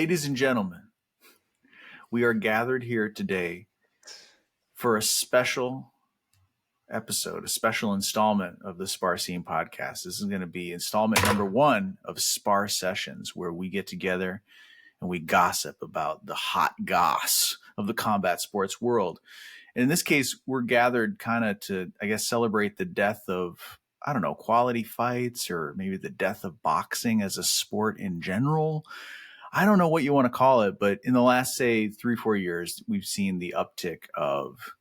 Ladies and gentlemen, we are gathered here today for a special episode, a special installment of the Spar Scene podcast. This is going to be installment number 1 of Spar Sessions, where we get together and we gossip about the hot goss of the combat sports world. And in this case, we're gathered kind of to, I guess, celebrate the death of, I don't know, quality fights, or maybe the death of boxing as a sport in general. I don't know what you want to call it, but in the last, say, 3-4 years, we've seen the uptick of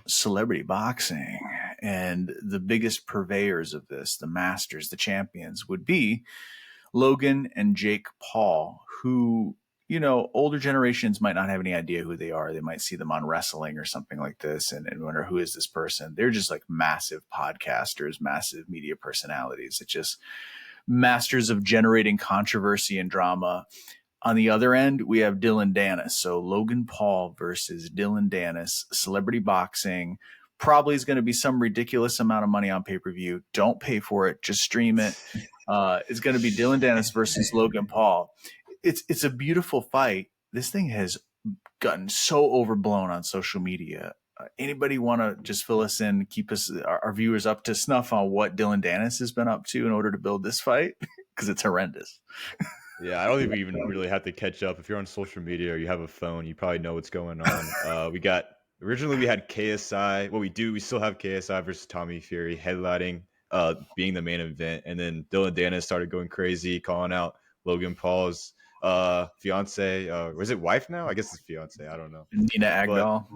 celebrity boxing. And the biggest purveyors of this, the masters, the champions, would be Logan and Jake Paul, who, you know, older generations might not have any idea who they are. They might see them on wrestling or something like this and wonder, who is this person? They're just like massive podcasters, massive media personalities. It's just masters of generating controversy and drama. On the other end, we have Dillion Danis. So Logan Paul versus Dillion Danis, celebrity boxing. Probably is going to be some ridiculous amount of money on pay-per-view. Don't pay for it. Just stream it. It's going to be Dillion Danis versus Logan Paul. It's a beautiful fight. This thing has gotten so overblown on social media. Anybody want to just fill us in, keep us, our viewers, up to snuff on what Dillion Danis has been up to in order to build this fight? Because it's horrendous. Yeah, I don't think we even really have to catch up. If you're on social media or you have a phone, you probably know what's going on. Originally we had KSI. We still have KSI versus Tommy Fury headlining, being the main event. And then Dillion Danis started going crazy, calling out Logan Paul's fiance. Was it wife now? I guess it's fiance. I don't know. Nina Agdal.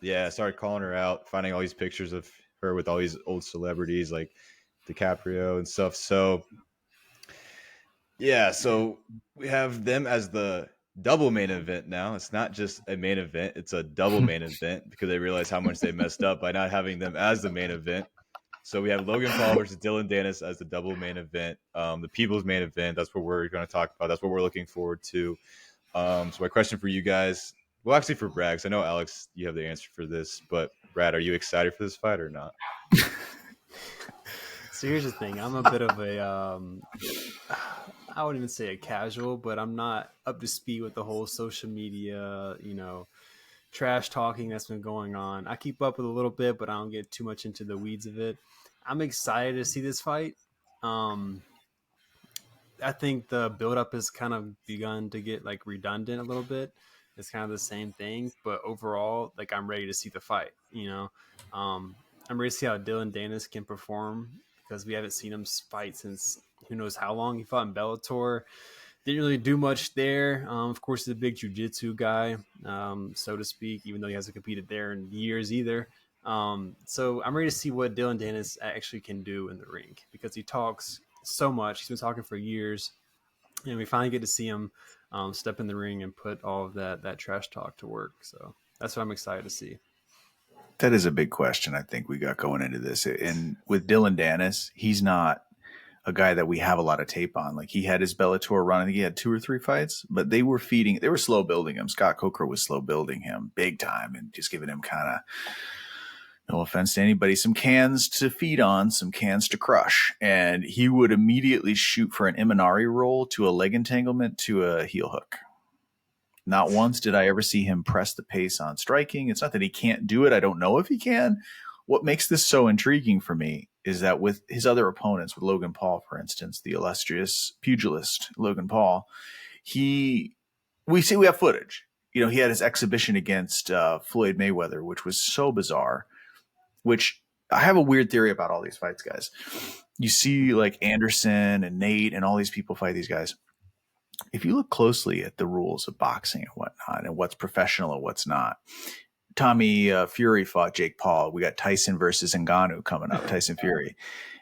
Yeah, started calling her out, finding all these pictures of her with all these old celebrities like DiCaprio and stuff. So yeah, so we have them as the double main event now. It's not just a main event, it's a double main event because they realize how much they messed up by not having them as the main event. So we have Logan Paul versus Dillion Danis as the double main event, the people's main event. That's what we're going to talk about. That's what we're looking forward to. So my question for you guys, well, actually for Brad, 'cause I know, Alex, you have the answer for this, but Brad, are you excited for this fight or not? So here's the thing. I'm a bit of a, I wouldn't even say a casual, but I'm not up to speed with the whole social media, trash talking that's been going on. I keep up with a little bit, but I don't get too much into the weeds of it. I'm excited to see this fight. I think the buildup has kind of begun to get like redundant a little bit. It's kind of the same thing, but overall, like, I'm ready to see the fight. I'm ready to see how Dillion Danis can perform, because we haven't seen him fight since who knows how long. He fought in Bellator. Didn't really do much there. Of course, he's a big jiu-jitsu guy, so to speak, even though he hasn't competed there in years either. So I'm ready to see what Dillion Danis actually can do in the ring, because he talks so much. He's been talking for years, and we finally get to see him step in the ring and put all of that trash talk to work. So that's what I'm excited to see. That is a big question I think we got going into this. And with Dillion Danis, he's not a guy that we have a lot of tape on. Like, he had his Bellator run. I think he had 2 or 3 fights, but they were slow building him. Scott Coker was slow building him big time and just giving him kind of, no offense to anybody, some cans to feed on, some cans to crush. And he would immediately shoot for an Imanari roll, to a leg entanglement, to a heel hook. Not once did I ever see him press the pace on striking. It's not that he can't do it. I don't know if he can. What makes this so intriguing for me is that with his other opponents, with Logan Paul, for instance, the illustrious pugilist Logan Paul, we have footage. He had his exhibition against Floyd Mayweather, which was so bizarre, which I have a weird theory about all these fights, guys. You see like Anderson and Nate and all these people fight these guys. If you look closely at the rules of boxing and whatnot, and what's professional and what's not, Tommy Fury fought Jake Paul. We got Tyson versus Ngannou coming up, Tyson Fury.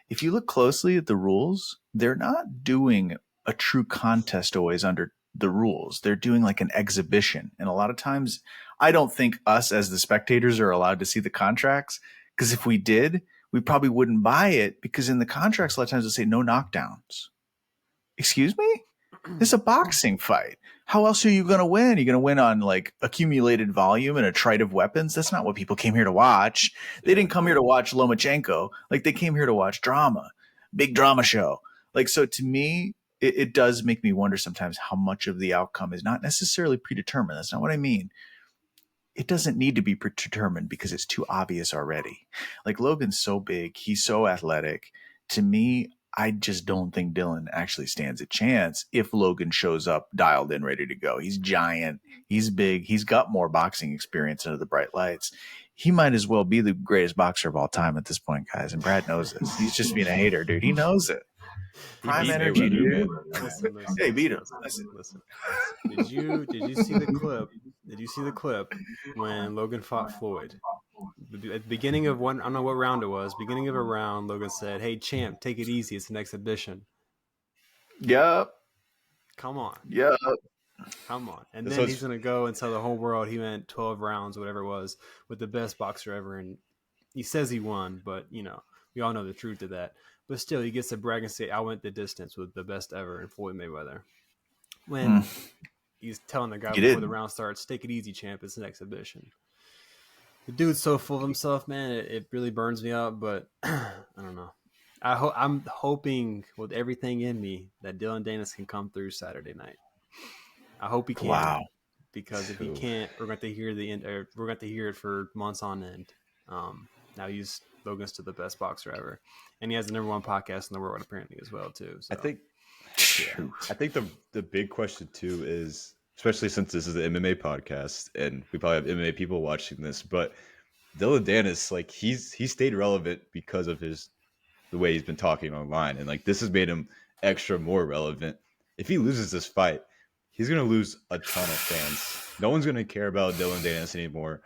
If you look closely at the rules, they're not doing a true contest always under the rules. They're doing like an exhibition. And a lot of times, I don't think us as the spectators are allowed to see the contracts, because if we did, we probably wouldn't buy it, because in the contracts, a lot of times they'll say no knockdowns. Excuse me? This is a boxing fight. How else are you going to win? You're going to win on like accumulated volume and a trite of weapons? That's not what people came here to watch. They didn't come here to watch Lomachenko. Like, they came here to watch drama, big drama show. Like, so to me, it does make me wonder sometimes how much of the outcome is not necessarily predetermined. That's not what I mean. It doesn't need to be predetermined because it's too obvious already. Like Logan's so big, he's so athletic. To me, I just don't think Dillion actually stands a chance if Logan shows up dialed in, ready to go. He's giant, he's big, he's got more boxing experience under the bright lights. He might as well be the greatest boxer of all time at this point, guys. And Brad knows this. He's just being a hater, dude. He knows it. He Prime beat energy, Mayweather, dude. man. Listen, Hey, beat him. listen. Did you see the clip? Did you see the clip when Logan fought Floyd? At the beginning of one, I don't know what round it was. Beginning of a round, Logan said, "Hey, champ, take it easy. It's an exhibition." Yep. Come on. Yep. Come on. And This then was- he's going to go and tell the whole world he went 12 rounds, whatever it was, with the best boxer ever. And he says he won, but, you know, we all know the truth of that. But still, he gets to brag and say, I went the distance with the best ever in Floyd Mayweather. When he's telling the guy before the round starts, take it easy, champ. It's an exhibition. The dude's so full of himself, man. It really burns me up, but I don't know. I'm hoping with everything in me that Dillion Danis can come through Saturday night. I hope he can. Wow. Because if he can't, we're going to hear the end. Or we're going to hear it for months on end. Now Logan's still the best boxer ever, and he has the #1 podcast in the world apparently as well too. So. I think the big question too is, especially since this is the MMA podcast and we probably have MMA people watching this, but Dillion Danis, like he stayed relevant because of the way he's been talking online, and like this has made him extra more relevant. If he loses this fight, he's gonna lose a ton of fans. No one's gonna care about Dillion Danis anymore.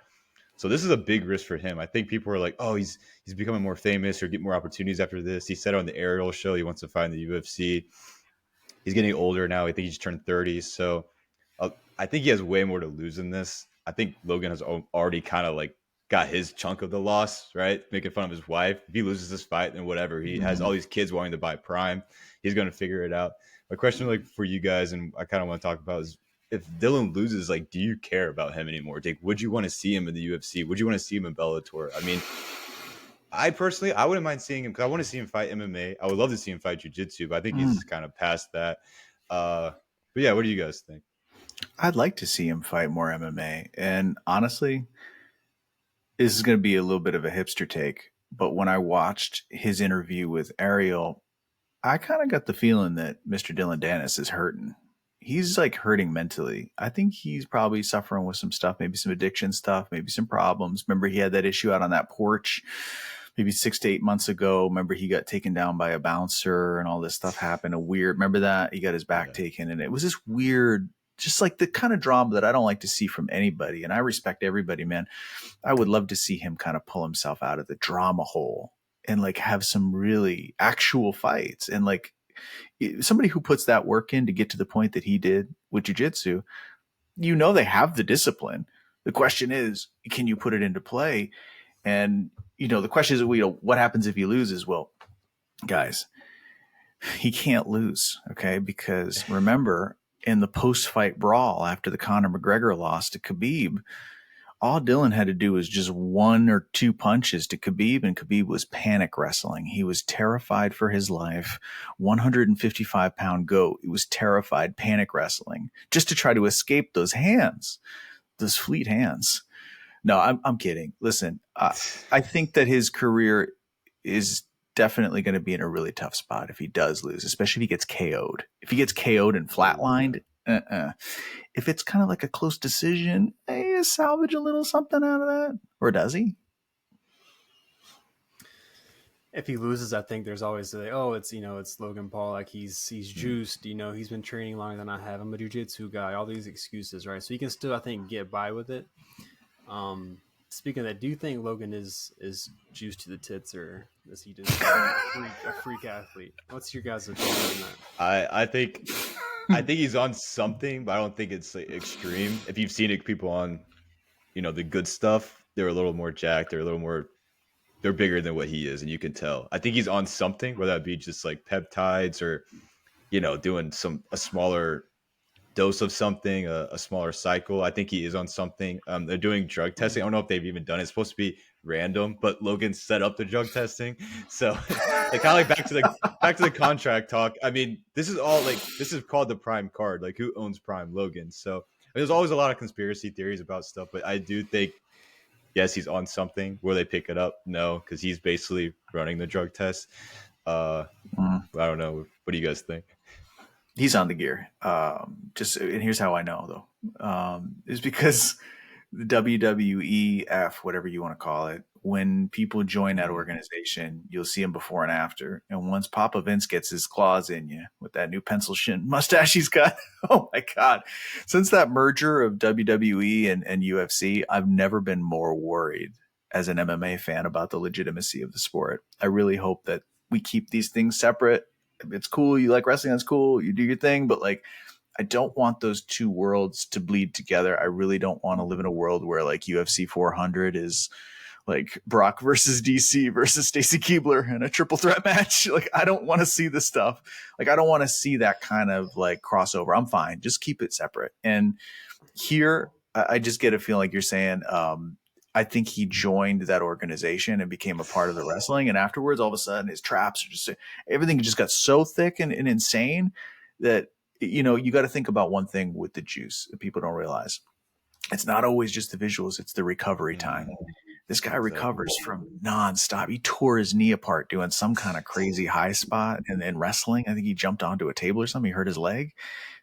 So this is a big risk for him. I think people are like, oh, he's becoming more famous or get more opportunities after this. He said on the Ariel show he wants to find the UFC. He's getting older now. I think he just turned 30. So I think he has way more to lose in this. I think Logan has already kind of like got his chunk of the loss, right? Making fun of his wife. If he loses this fight, then whatever. He has all these kids wanting to buy Prime. He's going to figure it out. My question, like for you guys, and I kind of want to talk about is, if Dillion loses, like, do you care about him anymore? Like, would you want to see him in the UFC? Would you want to see him in Bellator? I mean, I personally, I wouldn't mind seeing him because I want to see him fight MMA. I would love to see him fight jiu-jitsu, but I think he's kind of past that. But yeah, what do you guys think? I'd like to see him fight more MMA. And honestly, this is going to be a little bit of a hipster take, but when I watched his interview with Ariel, I kind of got the feeling that Mr. Dillion Danis is hurting. He's like hurting mentally. I think he's probably suffering with some stuff, maybe some addiction stuff, maybe some problems. Remember, he had that issue out on that porch maybe 6 to 8 months ago. Remember, he got taken down by a bouncer and all this stuff happened. Remember that? He got his back taken, and it was this weird, just like the kind of drama that I don't like to see from anybody. And I respect everybody, man. I would love to see him kind of pull himself out of the drama hole and like have some really actual fights. And like, somebody who puts that work in to get to the point that he did with jiu-jitsu, you know, they have the discipline. The question is, can you put it into play? And, you know, the question is, what happens if he loses? Well, guys, he can't lose. Okay. Because remember, in the post-fight brawl after the Conor McGregor loss to Khabib, all Dillion had to do was just 1 or 2 punches to Khabib, and Khabib was panic wrestling. He was terrified for his life. 155-pound goat. He was terrified, panic wrestling, just to try to escape those hands, those fleet hands. No, I'm kidding. Listen, I think that his career is definitely going to be in a really tough spot if he does lose, especially if he gets KO'd. If he gets KO'd and flatlined, if it's kind of like a close decision, salvage a little something out of that. Or does he? If he loses, I think there's always it's Logan Paul. Like he's juiced, he's been training longer than I have. I'm a jiu-jitsu guy, all these excuses, right? So he can still, I think, get by with it. Speaking of that, do you think Logan is juiced to the tits, or is he just a freak athlete? What's your guys' opinion on that? I think he's on something, but I don't think it's like extreme. If you've seen it, people on, the good stuff, they're a little more jacked. They're bigger than what he is, and you can tell. I think he's on something, whether that be just like peptides or, doing a smaller dose of something, a smaller cycle. I think he is on something. They're doing drug testing. I don't know if they've even done it. It's supposed to be random, but Logan set up the drug testing. So like kind of like back to the contract talk. I mean, this is all like this is called the Prime card. Like who owns Prime? Logan. So there's always a lot of conspiracy theories about stuff, but I do think yes, he's on something. Will they pick it up? No, because he's basically running the drug test. I don't know. What do you guys think? He's on the gear. And here's how I know though, is because the WWEF, whatever you want to call it, when people join that organization, you'll see him before and after. And once Papa Vince gets his claws in you with that new pencil shin mustache he's got, oh my God. Since that merger of WWE and UFC, I've never been more worried as an MMA fan about the legitimacy of the sport. I really hope that we keep these things separate. It's cool. You like wrestling. That's cool. You do your thing. But like, I don't want those two worlds to bleed together. I really don't want to live in a world where like UFC 400 is like Brock versus DC versus Stacy Keibler in a triple threat match. Like, I don't want to see this stuff. Like, I don't want to see that kind of like crossover. I'm fine. Just keep it separate. And here, I just get a feeling like you're saying, I think he joined that organization and became a part of the wrestling. And afterwards, all of a sudden, his traps are just everything just got so thick and insane that, you know, you got to think about one thing with the juice that people don't realize. It's not always just the visuals, it's the recovery time. This guy recovers from nonstop. He tore his knee apart doing some kind of crazy high spot and wrestling. I think he jumped onto a table or something. He hurt his leg.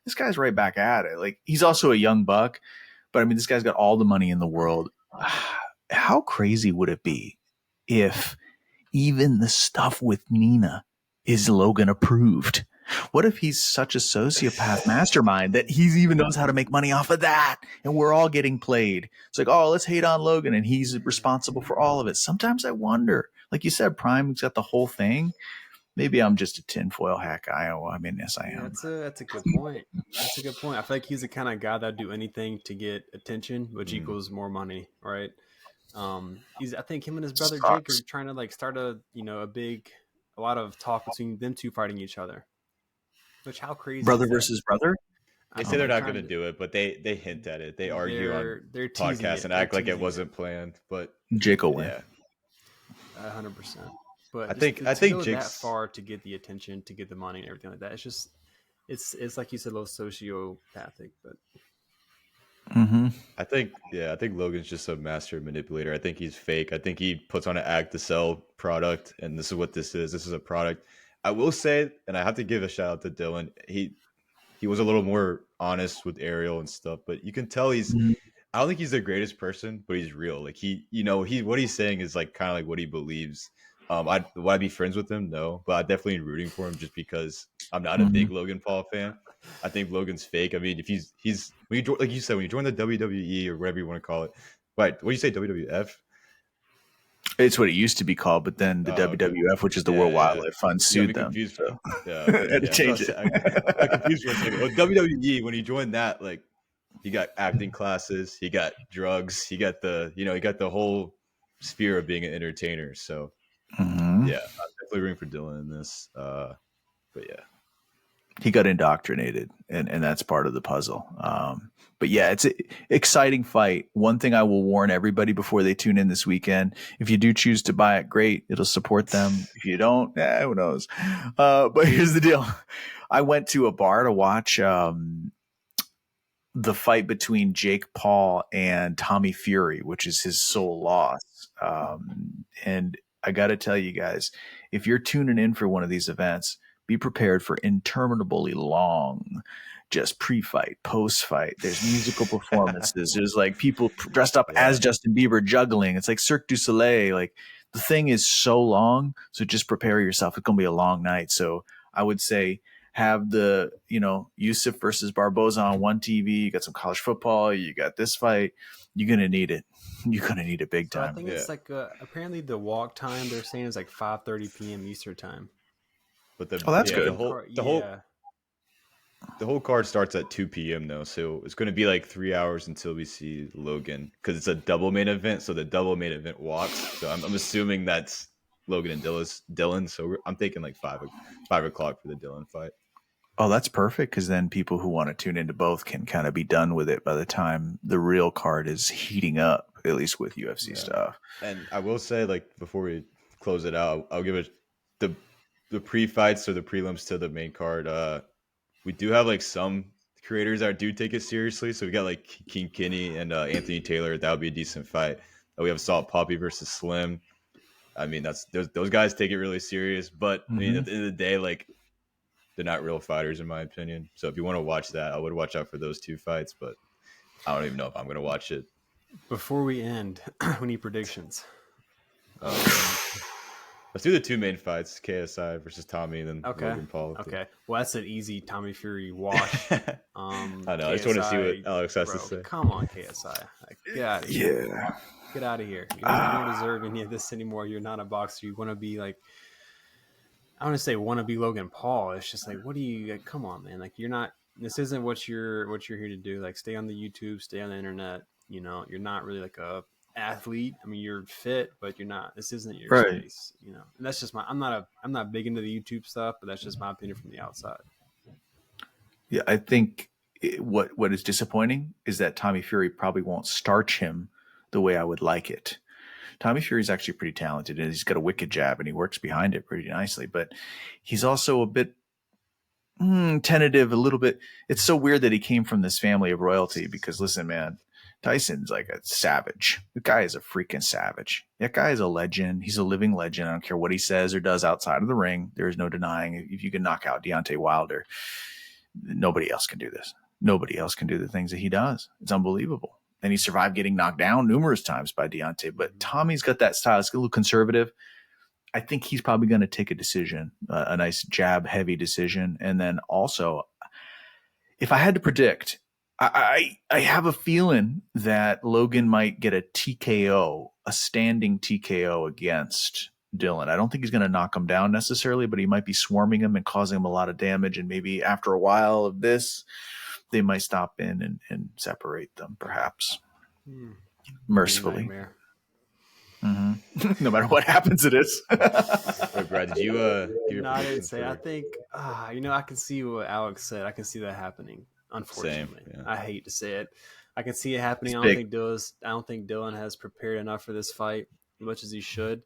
This guy's right back at it. Like, he's also a young buck, but I mean, this guy's got all the money in the world. How crazy would it be if even the stuff with Nina is Logan approved? What if he's such a sociopath mastermind that he even knows how to make money off of that and we're all getting played? It's like, oh, let's hate on Logan and he's responsible for all of it. Sometimes I wonder, like you said, Prime's got the whole thing. Maybe I'm just a tinfoil hat guy. Oh, I mean, yes, I am. That's a good point. That's a good point. I feel like he's the kind of guy that'd do anything to get attention, which equals more money, right? I think him and his brother Jake are trying to like start a lot of talk between them two fighting each other. Which how crazy brother versus brother? They say they're not going to do it, but they hint at it. They argue on podcasts and act like it wasn't planned. But Jake will win. Yeah, 100%. But I think Jake's that far to get the attention, to get the money, and everything like that. It's just it's like you said, a little sociopathic, but. I think Logan's just a master manipulator. I think he's fake. I think he puts on an act to sell product, and this is what this is. This is a product. I will say, and I have to give a shout out to Dillion. He was a little more honest with Ariel and stuff, but you can tell he's. I don't think he's the greatest person, but he's real. Like what he's saying is like kind of like what he believes. Would I be friends with him? No, but I'm definitely rooting for him just because I'm not a big Logan Paul fan. I think Logan's fake. I mean, if he's when you like you said, when you join the WWE or whatever you want to call it, right? What do you say, WWF? It's what it used to be called, but then the WWF, which is the World Wildlife Fund, sued them. So. Had to change it. I confused for a second. Well, WWE, when he joined that, like, he got acting classes, he got drugs, he got the whole sphere of being an entertainer. So, yeah, I'm definitely rooting for Dillion in this. But yeah. He got indoctrinated, and that's part of the puzzle. But yeah, it's an exciting fight. One thing I will warn everybody before they tune in this weekend: if you do choose to buy it, great, it'll support them. If you don't, who knows? But here's the deal: I went to a bar to watch the fight between Jake Paul and Tommy Fury, which is his sole loss. And I got to tell you guys, if you're tuning in for one of these events, be prepared for interminably long, just pre-fight, post-fight. There's musical performances. There's like people dressed up as Justin Bieber juggling. It's like Cirque du Soleil. Like, the thing is so long. So just prepare yourself. It's going to be a long night. So I would say have the, Yusuf versus Barboza on one TV. You got some college football. You got this fight. You're going to need it. You're going to need it big time. I think it's like apparently the walk time they're saying is like 5:30 p.m. Eastern time. But that's good. The whole card starts at 2 p.m. though, so it's going to be like 3 hours until we see Logan, because it's a double main event. So the double main event walks. So I'm assuming that's Logan and Dillion. So I'm thinking like 5 o'clock for the Dillion fight. Oh, that's perfect because then people who want to tune into both can kind of be done with it by the time the real card is heating up, at least with UFC Yeah. stuff. And I will say, like, before we close it out, I'll give it the pre-fights or the prelims to the main card. We do have like some creators that do take it seriously. So we got like King Kinney and Anthony Taylor. That would be a decent fight. We have Salt Poppy versus Slim. I mean, that's those guys take it really serious. But I mean, at the end of the day, like, they're not real fighters in my opinion. So if you want to watch that, I would watch out for those two fights. But I don't even know if I'm going to watch it. Before we end, we need predictions. Let's do the two main fights: KSI versus Tommy, and then Logan Paul. Okay. Well, that's an easy Tommy Fury wash. I know. I just want to see what Alex has to say. Come on, KSI. Get out of here. Yeah. Get out of here. You don't deserve any of this anymore. You're not a boxer. You want to be like, I want to say want to be Logan Paul. It's just like, what do you, like, come on, man. Like, you're not, this isn't what you're here to do. Like, stay on the YouTube, stay on the internet. You know, you're not really like a athlete. I mean, you're fit, but you're not, this isn't your space, you know. And that's just I'm not big into the YouTube stuff, but that's just my opinion from the outside. Yeah, I think what is disappointing is that Tommy Fury probably won't starch him the way I would like it. Tommy Fury is actually pretty talented, and he's got a wicked jab, and he works behind it pretty nicely. But he's also a bit tentative, a little bit. It's so weird that he came from this family of royalty because, listen, man, Tyson's like a savage. The guy is a freaking savage. That guy is a legend. He's a living legend. I don't care what he says or does outside of the ring. There is no denying if you can knock out Deontay Wilder, nobody else can do this. Nobody else can do the things that he does. It's unbelievable. And he survived getting knocked down numerous times by Deontay. But Tommy's got that style. It's a little conservative. I think he's probably going to take a decision, a nice jab-heavy decision. And then also, if I had to predict, I have a feeling that Logan might get a TKO, a standing TKO against Dillion. I don't think he's going to knock him down necessarily, but he might be swarming him and causing him a lot of damage. And maybe after a while of this, they might stop in and separate them, perhaps. Mercifully. No matter what happens, it is. Wait, Brad, did you no, I didn't say. I think I can see what Alex said. I can see that happening. Unfortunately, Same, yeah. I hate to say it. I can see it happening. I don't think Dillion has prepared enough for this fight as much as he should.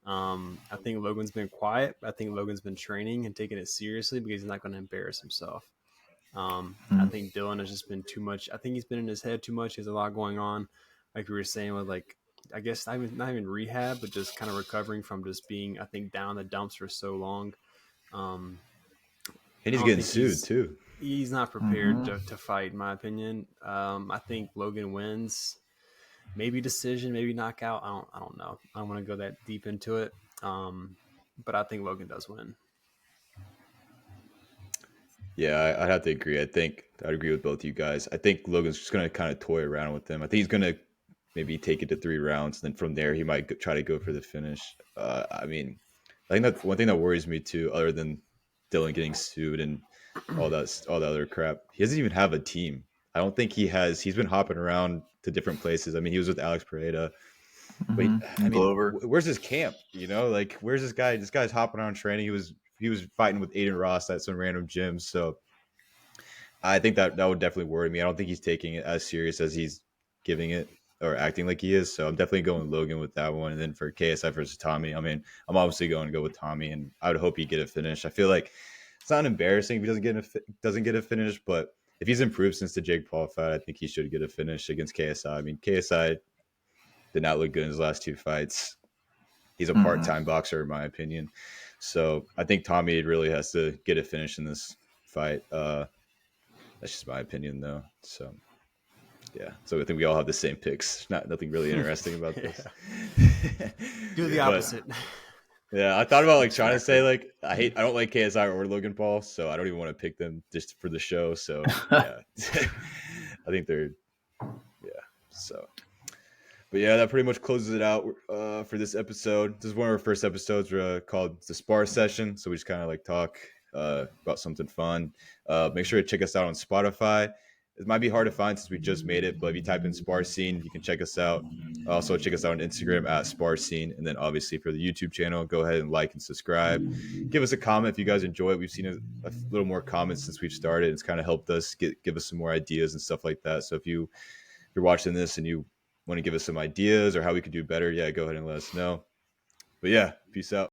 I think Logan's been quiet. I think Logan's been training and taking it seriously because he's not going to embarrass himself. I think Dillion has just been too much. I think he's been in his head too much. He has a lot going on. Like we were saying with, like, I guess not even rehab, but just kind of recovering from just being, I think, down the dumps for so long. And he's getting sued too. He's not prepared to fight, in my opinion. I think Logan wins. Maybe decision, maybe knockout. I don't know. I don't want to go that deep into it. But I think Logan does win. Yeah, I'd have to agree. I'd agree with both you guys. I think Logan's just going to kind of toy around with him. I think he's going to maybe take it to 3 rounds. Then from there, he might try to go for the finish. I mean, I think that's one thing that worries me too, other than Dillion getting sued and all that other crap. He doesn't even have a team. I don't think he has. He's been hopping around to different places. I mean, he was with Alex Pereira. Wait, I mean, where's his camp? You know, like, where's this guy? This guy's hopping around training. He was fighting with Aiden Ross at some random gyms. So I think that would definitely worry me. I don't think he's taking it as serious as he's giving it or acting like he is. So I'm definitely going Logan with that one. And then for KSI versus Tommy, I mean, I'm obviously going to go with Tommy, and I would hope he get a finish. I feel like it's not embarrassing if he doesn't get a finish, but if he's improved since the Jake Paul fight, I think he should get a finish against KSI. I mean, KSI did not look good in his last 2 fights. He's a part-time boxer, in my opinion. So I think Tommy really has to get a finish in this fight. That's just my opinion, though. So, yeah. So I think we all have the same picks. Nothing really interesting about this. Do the opposite. Yeah, I thought about like trying to say like I don't like KSI or Logan Paul, so I don't even want to pick them just for the show. So yeah, I think they're So, but yeah, that pretty much closes it out for this episode. This is one of our first episodes called the Spar Session, so we just kind of like talk about something fun. Make sure to check us out on Spotify. It might be hard to find since we just made it, but if you type in Spar Scene, you can check us out. Also, check us out on Instagram at Spar Scene. And then obviously for the YouTube channel, go ahead and like and subscribe. Give us a comment if you guys enjoy it. We've seen a little more comments since we've started. It's kind of helped us give us some more ideas and stuff like that. So if you're watching this and you want to give us some ideas or how we could do better, yeah, go ahead and let us know. But yeah, peace out.